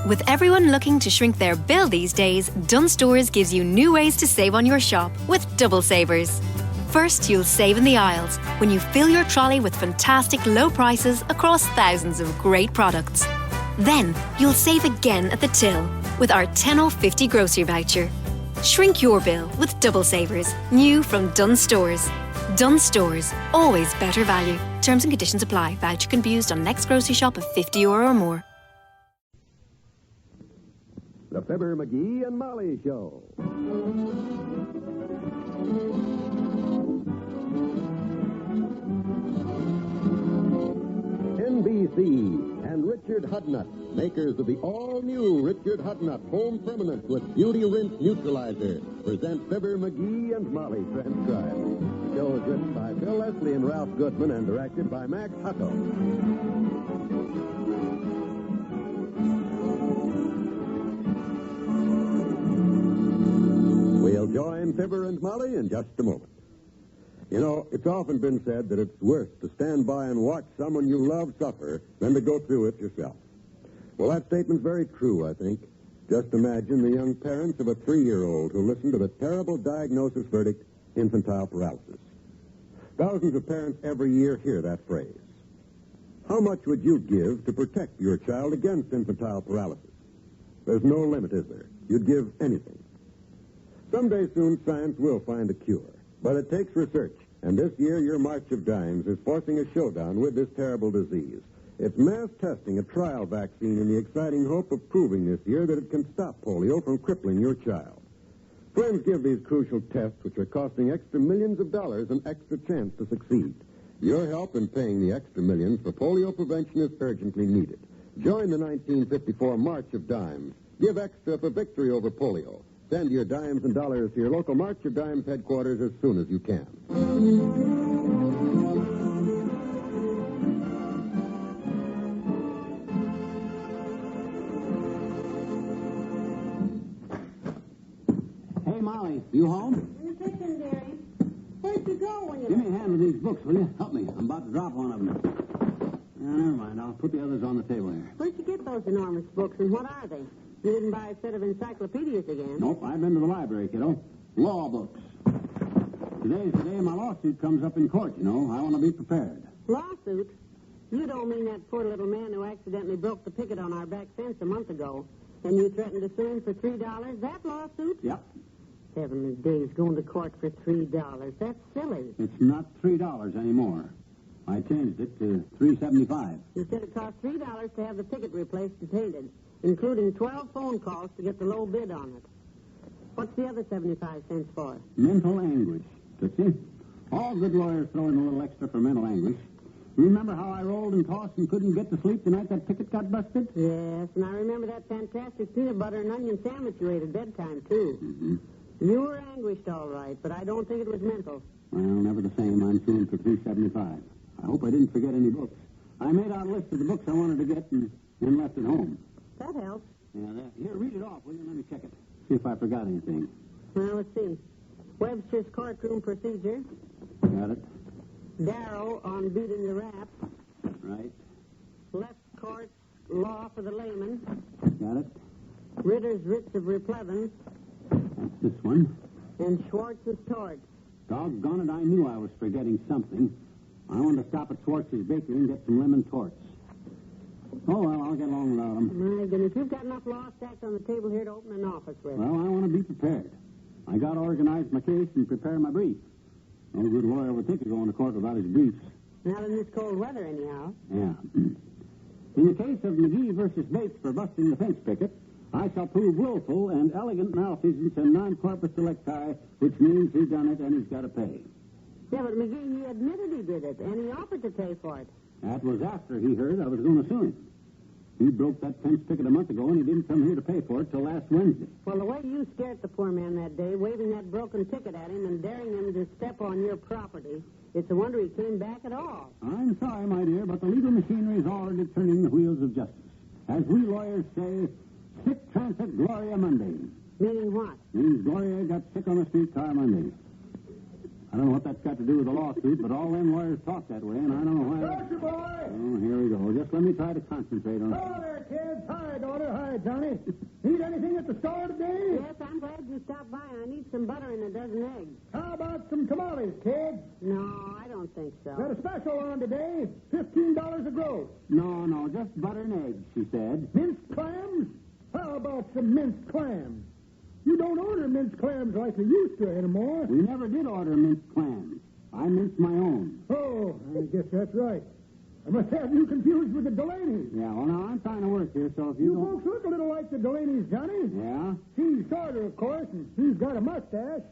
With everyone looking to shrink their bill these days, Dunnes Stores gives you new ways to save on your shop with double savers. First, you'll save in the aisles when you fill your trolley with fantastic low prices across thousands of great products. Then, you'll save again at the till with our 10/50 grocery voucher. Shrink your bill with double savers, new from Dunnes Stores. Dunnes Stores, always better value. Terms and conditions apply. Voucher can be used on next grocery shop of €50 or more. The Fibber, McGee, and Molly Show. NBC and Richard Hudnut, makers of the all-new Richard Hudnut Home Permanent with Beauty Rinse Neutralizer, present Fibber, McGee, and Molly transcribed. The show is written by Phil Leslie and Ralph Goodman and directed by Max Hucko. We'll join Fibber and Molly in just a moment. You know, it's often been said that it's worse to stand by and watch someone you love suffer than to go through it yourself. Well, that statement's very true, I think. Just imagine the young parents of a 3-year-old who listened to the terrible diagnosis verdict, infantile paralysis. Thousands of parents every year hear that phrase. How much would you give to protect your child against infantile paralysis? There's no limit, is there? You'd give anything. Someday soon, science will find a cure. But it takes research, and this year your March of Dimes is forcing a showdown with this terrible disease. It's mass testing a trial vaccine in the exciting hope of proving this year that it can stop polio from crippling your child. Friends give these crucial tests, which are costing extra millions of dollars, an extra chance to succeed. Your help in paying the extra millions for polio prevention is urgently needed. Join the 1954 March of Dimes. Give extra for victory over polio. Send your dimes and dollars to your local March of Dimes headquarters as soon as you can. Hey, Molly, you home? In the kitchen, Gary. Where'd you go when you... Give me a hand with these books, will you? Help me. I'm about to drop one of them. Never mind. I'll put the others on the table here. Where'd you get those enormous books, and what are they? You didn't buy a set of encyclopedias again. Nope, I've been to the library, kiddo. Law books. Today's the day my lawsuit comes up in court, you know. I want to be prepared. Lawsuit? You don't mean that poor little man who accidentally broke the picket on our back fence a month ago, and you threatened to sue him for $3? That lawsuit? Yep. Heavenly days, going to court for $3. That's silly. It's not $3 anymore. I changed it to $3.75. You said it cost $3 to have the picket replaced and painted, including 12 phone calls to get the low bid on it. What's the other 75 cents for? Mental anguish, Tootsie. All good lawyers throw in a little extra for mental anguish. Remember how I rolled and tossed and couldn't get to sleep the night that picket got busted? Yes, and I remember that fantastic peanut butter and onion sandwich you ate at bedtime, too. Mm-hmm. You were anguished, all right, but I don't think it was mental. Well, never the same. I'm suing for $3.75. I hope I didn't forget any books. I made out a list of the books I wanted to get and left at home. That helps. Yeah, here, read it off, will you? Let me check it. See if I forgot anything. Now, let's see. Webster's Courtroom Procedure. Got it. Darrow on Beating the Rap. Right. Left Court's Law for the Layman. Got it. Ritter's Writs of Replevin. That's this one. And Schwartz's Torts. Doggone it, I knew I was forgetting something. I wanted to stop at Schwartz's Bakery and get some lemon torts. Oh, well, I'll get along without them. My goodness, you've got enough law stacks on the table here to open an office with. Well, I want to be prepared. I got to organize my case and prepare my brief. No good lawyer would think of going to court without his briefs. Not in this cold weather, anyhow. Yeah. In the case of McGee versus Bates for busting the fence picket, I shall prove willful and elegant malfeasance and non-corpus delicti, which means he done it and he's got to pay. Yeah, but McGee, he admitted he did it, and he offered to pay for it. That was after he heard I was going to sue him. He broke that fence picket a month ago, and he didn't come here to pay for it till last Wednesday. Well, the way you scared the poor man that day, waving that broken ticket at him and daring him to step on your property, it's a wonder he came back at all. I'm sorry, my dear, but the legal machinery is already turning the wheels of justice. As we lawyers say, sic transit Gloria Monday. Meaning what? Means Gloria got sick on a streetcar Monday. I don't know what that's got to do with the lawsuit, but all them lawyers talk that way, and I don't know why. Doctor boy! Oh, here we go. Just let me try to concentrate on it. Hello there, kids. Hi, daughter. Hi, Johnny. Need anything at the store today? Yes, I'm glad you stopped by. I need some butter and a dozen eggs. How about some tamales, kid? No, I don't think so. Got a special on today. $15 a gross. No, just butter and eggs, she said. Minced clams? How about some minced clams? You don't order minced clams like you used to anymore. We never did order minced clams. I minced my own. Oh, I guess that's right. I must have you confused with the Delaney's. Yeah, well, now, I'm trying to work here, so if you You don't... folks look a little like the Delaney's, Johnny. Yeah? She's shorter, of course, and he's got a mustache.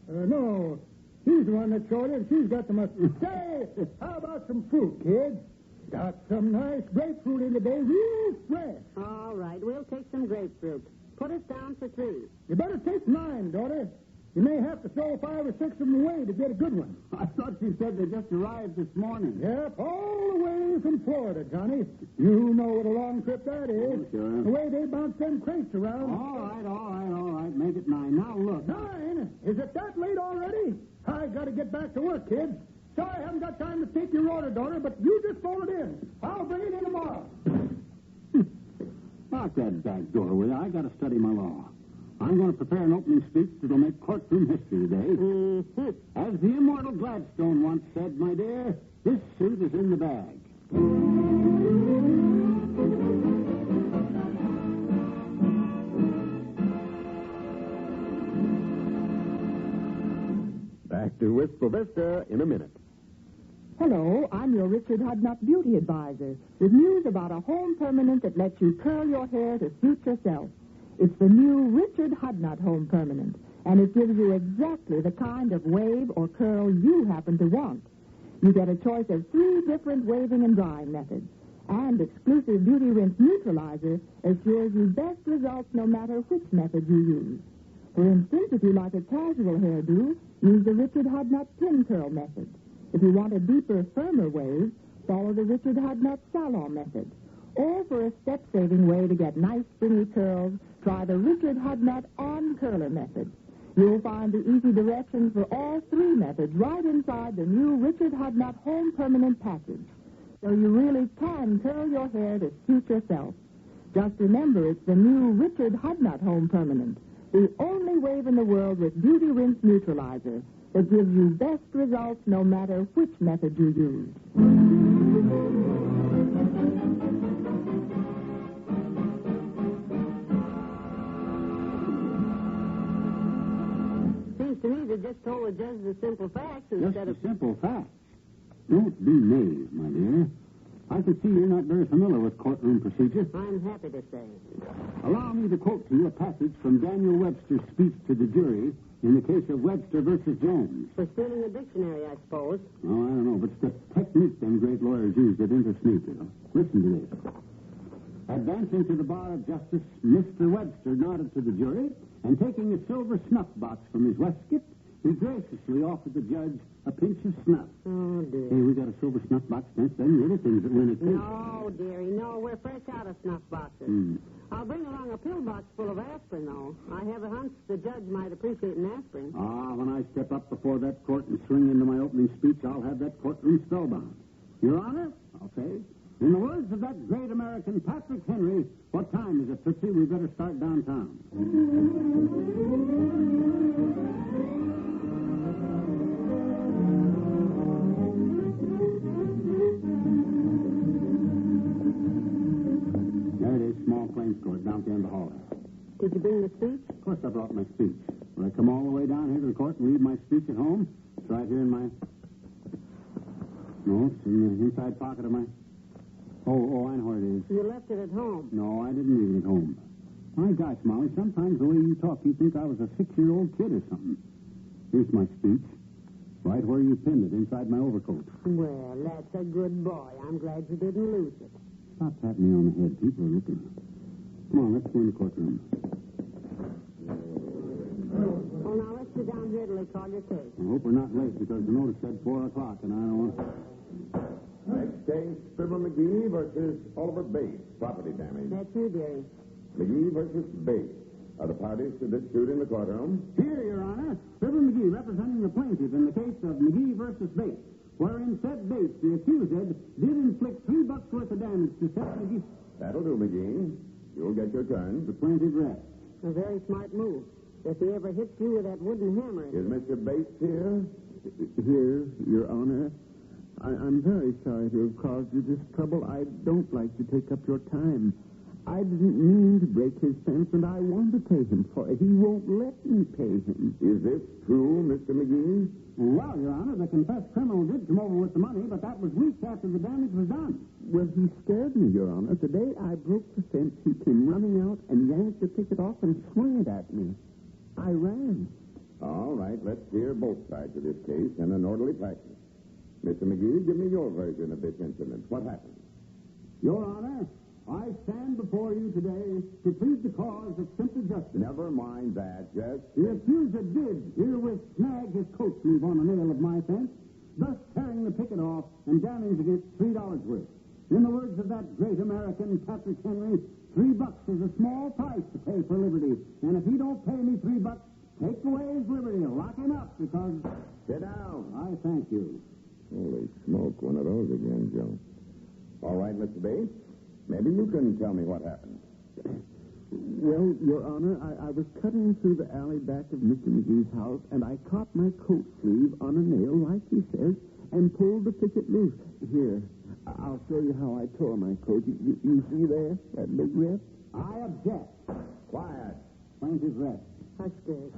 No, he's the one that's shorter, and she's got the mustache. Say, how about some fruit, kid? Got some nice grapefruit in today, real fresh. All right, we'll take some grapefruit. Put us down for 3. You better take 9, daughter. You may have to throw 5 or 6 of them away to get a good one. I thought you said they just arrived this morning. Yep, all the way from Florida, Johnny. You know what a long trip that is. Oh, sure. The way they bounce them crates around. All right. Make it 9. Now, look. 9? Is it that late already? I got to get back to work, kids. Sorry I haven't got time to take your order, daughter, but you just phone it in. I'll bring it in tomorrow. Lock that back door, will you? I got to study my law. I'm going to prepare an opening speech that'll make courtroom history today. Mm-hmm. As the immortal Gladstone once said, my dear, this suit is in the bag. Back to Wistful Vista in a minute. Hello, I'm your Richard Hudnut Beauty Advisor with news about a home permanent that lets you curl your hair to suit yourself. It's the new Richard Hudnut Home Permanent, and it gives you exactly the kind of wave or curl you happen to want. You get a choice of 3 different waving and drying methods, and exclusive Beauty Rinse Neutralizer assures you best results no matter which method you use. For instance, if you like a casual hairdo, use the Richard Hudnut Pin Curl method. If you want a deeper, firmer wave, follow the Richard Hudnut Salon method. Or for a step-saving way to get nice, springy curls, try the Richard Hudnut On Curler method. You'll find the easy directions for all 3 methods right inside the new Richard Hudnut Home Permanent package. So you really can curl your hair to suit yourself. Just remember, it's the new Richard Hudnut Home Permanent, the only wave in the world with Beauty Rinse Neutralizer that gives you best results no matter which method you use. Seems to me they just told the judge the simple facts instead Just of... the simple facts. Don't be naive, my dear. I can see you're not very familiar with courtroom procedure. I'm happy to say. Allow me to quote to you a passage from Daniel Webster's speech to the jury in the case of Webster versus Jones. For stealing a dictionary, I suppose. Oh, I don't know, but it's the technique them great lawyers use that interests me, you know. Listen to this. Advancing to the bar of justice, Mr. Webster nodded to the jury, and taking a silver snuff box from his waistcoat, he graciously offered the judge a pinch of snuff. Oh, dear. Hey, we got a silver snuff box. That's them little things that win a case. No, dearie, no. We're fresh out of snuff boxes. I'll bring along a pill box full of aspirin, though. I have a hunch the judge might appreciate an aspirin. When I step up before that court and swing into my opening speech, I'll have that courtroom spellbound. Your Honor, I'll say, in the words of that great American Patrick Henry, what time is it, Tootsie? We better start downtown. There it is, small claims court down at the end of the hall. Did you bring the speech? Of course I brought my speech. Will I come all the way down here to the court and leave my speech at home? It's right here in my... No, it's in the inside pocket of my... Oh, I know where it is. You left it at home. No, I didn't leave it at home. My gosh, Molly, sometimes the way you talk, you think I was a 6-year-old kid or something. Here's my speech. Right where you pinned it, inside my overcoat. Well, that's a good boy. I'm glad you didn't lose it. Stop patting me on the head. People are looking. Come on, let's go in the courtroom. Well, now, let's sit down here till they call your case. I hope we're not late because the notice said 4 o'clock, and I don't want... Next case, Fibber McGee versus Oliver Bates, property damage. That's you, dearie. McGee versus Bates are the parties to this suit in the courtroom. Here, Your Honor, Fibber McGee representing the plaintiff in the case of McGee versus Bates, wherein said Bates, the accused, did inflict $3 worth of damage to said McGee. That'll do, McGee. You'll get your turn. The plaintiff rests. A very smart move. If he ever hits you with that wooden hammer. Is Mr. Bates here? Here, Your Honor. I'm very sorry to have caused you this trouble. I don't like to take up your time. I didn't mean to break his fence, and I want to pay him for it. He won't let me pay him. Is this true, Mr. McGee? Well, Your Honor, the confessed criminal did come over with the money, but that was weeks after the damage was done. Well, he scared me, Your Honor. The day I broke the fence, he came running out and yanked the ticket off and swung it at me. I ran. All right, let's hear both sides of this case in an orderly fashion. Mr. McGee, give me your version of this incident. What happened? Your Honor, I stand before you today to plead the cause of simple justice. Never mind that, just... The accuser did herewith snag his coat sleeve on a nail of my fence, thus tearing the picket off and damage against $3 worth. In the words of that great American, Patrick Henry, $3 is a small price to pay for liberty. And if he don't pay me $3, take away his liberty. Lock him up, because... Sit down. I thank you. Holy smoke, one of those again, Joe. All right, Mr. Bates, maybe you can tell me what happened. Well, Your Honor, I was cutting through the alley back of Mr. McGee's house, and I caught my coat sleeve on a nail, like he says, and pulled the picket loose. Here, I'll show you how I tore my coat. You see there, that big rip? I object. Quiet. Plaintiff rest. Hush, Gary.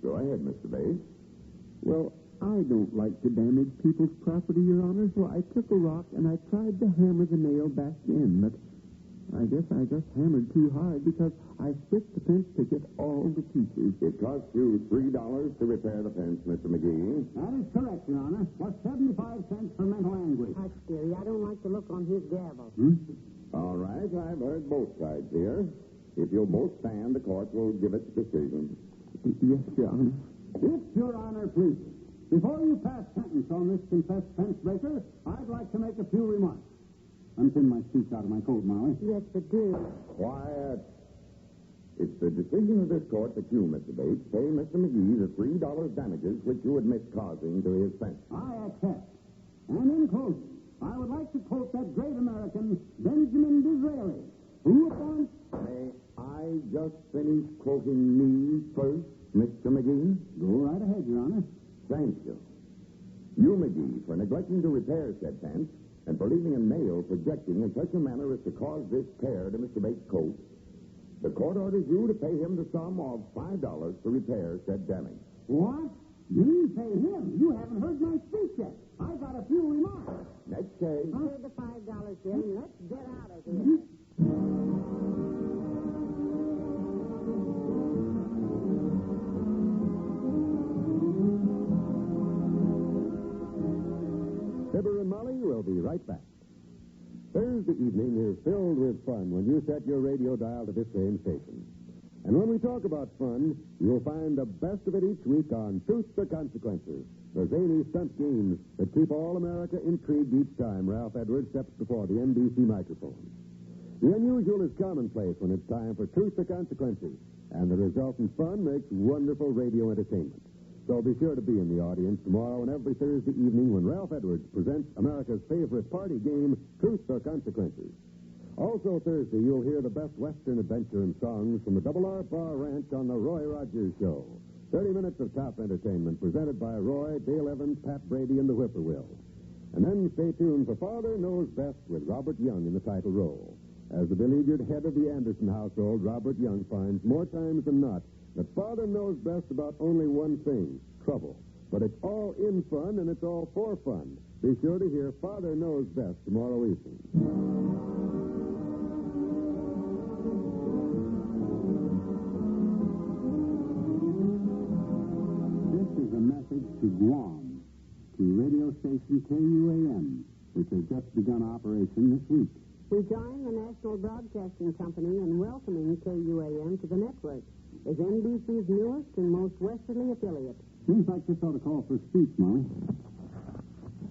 Go ahead, Mr. Bates. Well, I don't like to damage people's property, Your Honor, so I took a rock and I tried to hammer the nail back in, but I guess I just hammered too hard because I split the fence picket all to pieces. It cost you $3 to repair the fence, Mr. McGee. That is correct, Your Honor. Plus 75 cents for mental anguish. Hush, Gary. I don't like to look on his gavel. All right, I've heard both sides here. If you'll both stand, the court will give its decision. Yes, Your Honor. If Your Honor pleases, before you pass sentence on this confessed fence breaker, I'd like to make a few remarks. Unpin my speech out of my coat, Molly. Yes, but do. Quiet. It's the decision of this court that you, Mr. Bates, pay Mr. McGee the $3 damages which you admit causing to his fence. I accept. And in closing, I would like to quote that great American, Benjamin Disraeli, who upon... May I just finish quoting me first, Mr. McGee? Go right ahead, Your Honor. Thank you. You, McGee, for neglecting to repair said fence and for leaving a nail projecting in such a manner as to cause this tear to Mr. Bates' coat, the court orders you to pay him the sum of $5 to repair said damage. What? You pay him? You haven't heard my speech yet. I got a few remarks. Next case. Pay the $5, Gary, and let's get out of here. Fibber and Molly will be right back. Thursday evening is filled with fun when you set your radio dial to this same station. And when we talk about fun, you'll find the best of it each week on Truth or Consequences, the zany stunt games that keep all America intrigued each time Ralph Edwards steps before the NBC microphone. The unusual is commonplace when it's time for Truth or Consequences, and the resultant fun makes wonderful radio entertainment. So be sure to be in the audience tomorrow and every Thursday evening when Ralph Edwards presents America's favorite party game, Truth or Consequences. Also Thursday, you'll hear the best Western adventure and songs from the Double R Bar Ranch on the Roy Rogers Show. 30 minutes of top entertainment presented by Roy, Dale Evans, Pat Brady, and the Whippoorwill. And then stay tuned for Father Knows Best with Robert Young in the title role. As the beleaguered head of the Anderson household, Robert Young finds more times than not that Father knows best about only one thing, trouble. But it's all in fun, and it's all for fun. Be sure to hear Father Knows Best tomorrow evening. This is a message to Guam, to radio station KUAM, which has just begun operation this week. We join the National Broadcasting Company in welcoming KUAM to the network as NBC's newest and most westerly affiliate. Seems like this ought to call for a speech, Molly.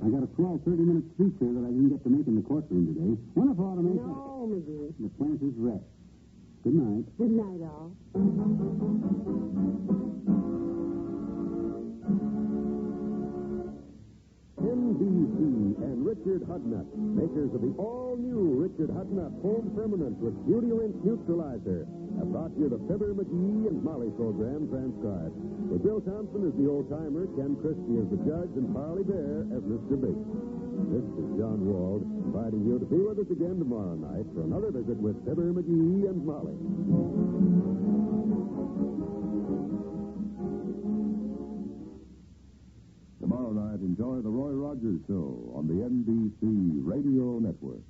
I got a 12-30-minute speech here that I didn't get to make in the courtroom today. Wonder if I ought to make No, McGee. The plaintiff's rest. Good night. Good night, all. NBC and Richard Hudnut, makers of the all-new Richard Hudnut Home Permanent with Beauty Rinse Neutralizer, have brought you the Fibber, MCGee, and Molly program transcribed. With Bill Thompson as the old-timer, Ken Christie as the judge, and Parley Bear as Mr. Bates. This is John Wald, inviting you to be with us again tomorrow night for another visit with Fibber, MCGee, and Molly. Tomorrow night, enjoy the Roy Rogers Show on the NBC Radio Network.